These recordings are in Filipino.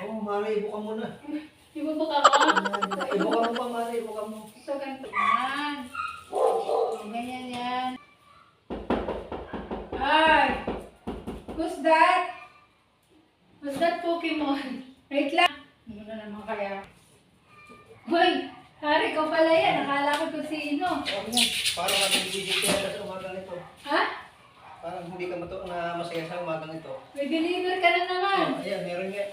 Oo, Mare, ibuka mo na. Ibubuka ko? Ibuka mo pa, Mare, ibuka mo. So, ganito yan. O, ganyan yan. Ay! Who's that? Who's that Pokemon? Wait lang. Ano na naman kaya? Hoy! Hari ko pala yan. Nakala ko kung sino. Parang kami bibigyan sa umagang ito. Ha? Parang hindi ka na masaya sa umagang ito. May deliver ka na naman. Ayan, meron nga.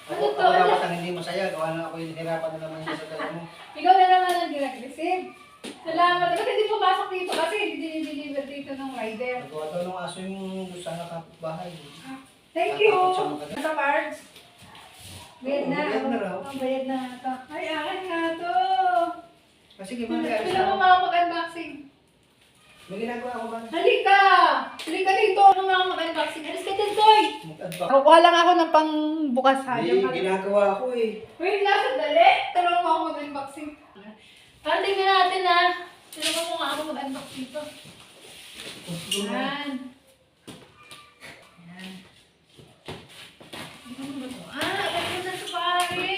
Ano Ako to? dapat ang hindi masaya. Gawa na ako yung hirapan na naman niya sa dala mo. Ikaw na naman ang direct-receive. Salamat. Kasi hindi pumasok dito kasi hindi deliver dito ng rider. Nagawa daw ng aso yung doon sa kapitbahay. Thank you. Sa cards. Bayad na. Bayad na raw. Oh, bayad na ito. Ay, akin nga ito. Sige, Mare, alis Kailan mo na. mga mag-unboxing? May ginagawa ako ba? Halika! Halika dito. Ano mga mag-unboxing? Alis ka dyan, Toy! Mag-advance. Kukuha lang ako ng pangbukas ha. Ginagawa ako eh. Wait lang, sandali. Tulungan mo ako mag-unboxing. Tingnan natin ha. Tulungan mo nga ako mag-unbox dito. Yan. Yan. Ano ba ito? Ano na sa pare?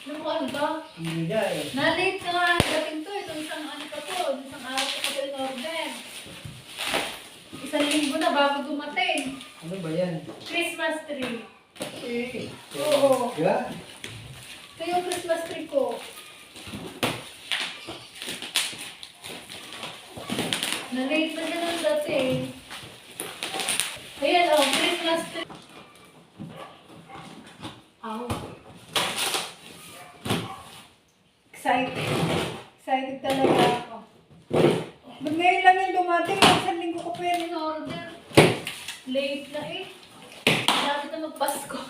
Ano mo ano to? Hindi niya eh. Na-late na nga ang dating to. Itong isang ano pa to. Isang araw pa to in order. Isang linggo na bago dumating. Ano ba yan? Christmas tree. Eh. Oo. Diba? Ito yung Christmas tree ko. Na-late na siya ng dating. Ayan o, Christmas tree. Aw. Excited. Excited talaga ako. Ba't ngayon lang yung dumating? Isang linggo ko pa yan in-order. Late na eh. Dapat na magpasko.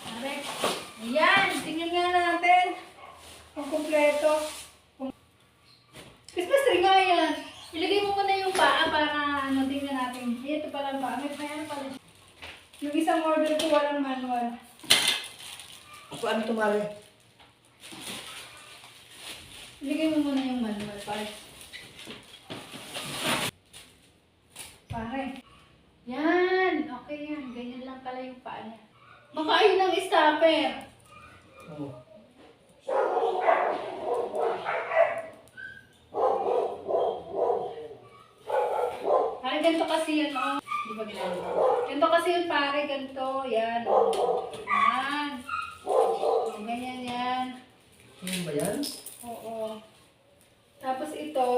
Pare. Ayan, tingnan nga natin. Ang kumpleto. Christmas tree nga yan. Ilagay mo muna yung paa para ano, tingnan natin. Ayan, ito pala ang paa. May ano pala. Yung isang order ko walang manual. Paano ito, Mare? Ilagay mo muna yung manual, pare. Pare. Yan. Okay yan. Ganyan lang pala yung paa niya. Baka ayun ang stopper. Oo. Pare, ganito kasi yun, oh. Di ba ginagawa? Ganito kasi yun, pare. Ganito. Yan. Yan. O, ganyan yan. Ano ba yan? Oo. Tapos ito.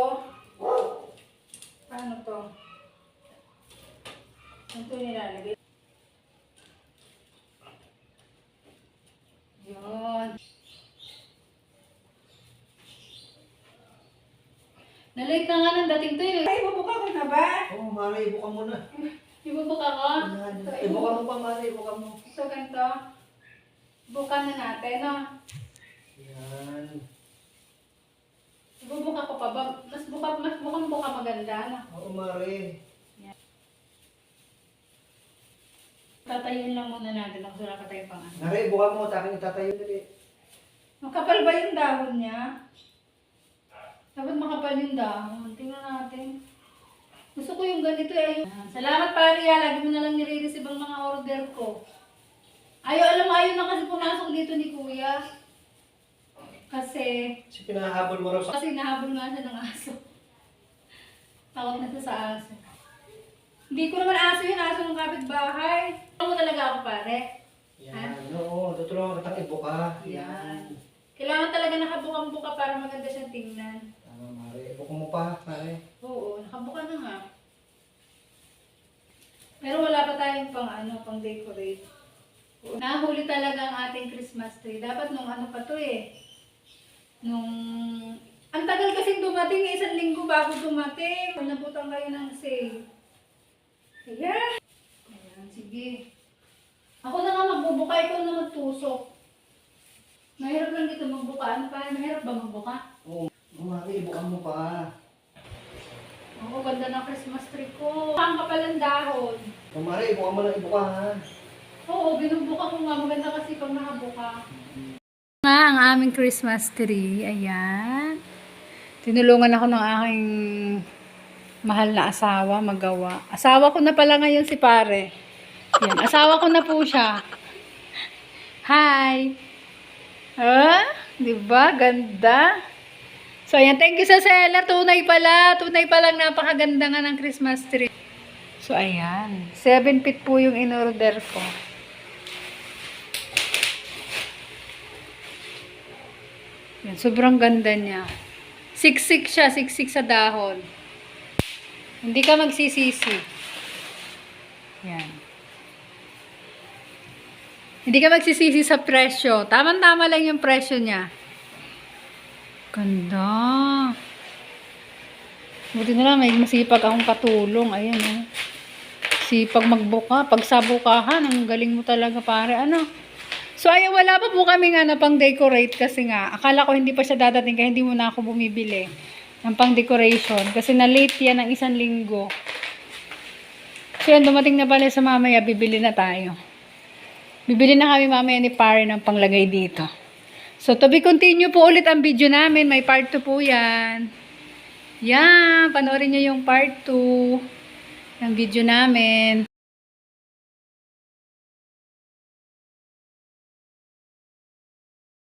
Paano to? Ito nilalagay. Yun. Nalate na nga ng dating to eh. Ay, ibubuka ko na ba? Oo, Mare, ibuka mo na. Ibubuka ko? Ibuka mo pa, Mare, ibuka mo. So, ganito. Buka na natin, no? Yan. Ibubuka ko pa ba? Mas mukhang buka maganda, no? Oo, Mare. Tatayuin lang muna natin ang sura ka tayo pang ano. Mare, ibuka mo. Takin itatayo dali. Makapal ba yung dahon niya? Dapat makapal yung dahon. Tingnan natin. Gusto ko yung ganito eh. Salamat pare, lagi mo na lang nire-receive ang mga order ko. Ayaw na kasi pumasok dito ni Kuya. Kasi Pinahabol mo raw sa... Kasi nahabol nga siya ng aso. Takot na siya sa aso. Hindi ko naman aso yun, aso ng kapitbahay. Ano mo talaga ako pare? Yan. Oo, tutulungan kitang ibuka. Yan. Kailangan talaga nakabukang-buka para maganda siyang tingnan. Tama, Mare. Ibuka mo pa, Mare. Oo, nakabuka na nga. Pero wala pa tayong pang decorate. Nahuli talaga ang ating Christmas tree. Dapat nung ano pa to eh. Ang tagal kasing dumating, isang linggo bago dumating. Nabutan kayo ng sale. Ayan. Ayan, sige. Ako na nga magbubuka, ikaw na magtusok. Mahirap lang dito magbuka. Ano pa? Mahirap ba magbuka? Oo, Mare, ibuka mo pa. Oo, ganda ng Christmas tree ko. Ang kapal ng dahon. Oo, Mare, ibuka mo na ibuka ha. Oo, binubuka ko nga. Maganda kasi pag nakabuka. Nga ang aming Christmas tree. Ayan. Tinulungan ako ng aking Mahal na asawa, magawa. Asawa ko na pala ngayon si pare. Yan, asawa ko na po siya. Hi! Ah, di ba? Ganda. So, ayan. Thank you sa seller. Tunay pala. Tunay palang napakaganda nga ng Christmas tree. So, ayan. 7 feet po yung in-order ko. Yan, sobrang ganda niya. Siksik siya. Siksik sa dahon. Hindi ka magsisisi. Yan. Hindi ka magsisisi sa presyo. Tama-tama lang yung presyo niya. Ganda. Buti na lang, may masipag akong katulong. Ayan, oh. Sipag magbuka. Pag sa bukahan, ang galing mo talaga, pare. Ano? So, ayan, wala pa po kami nga na pang-decorate kasi nga, akala ko hindi pa siya dadating kaya hindi mo na ako bumibili ng pang-decoration. Kasi na-late yan ng 1 linggo. So, yan, dumating na pala sa mamaya, bibili na tayo. Bibili na kami mamaya ni pare ng panglagay dito. So, to be continue po ulit ang video namin. May part 2 po yan. Yan, panoorin nyo yung part 2 ng video namin.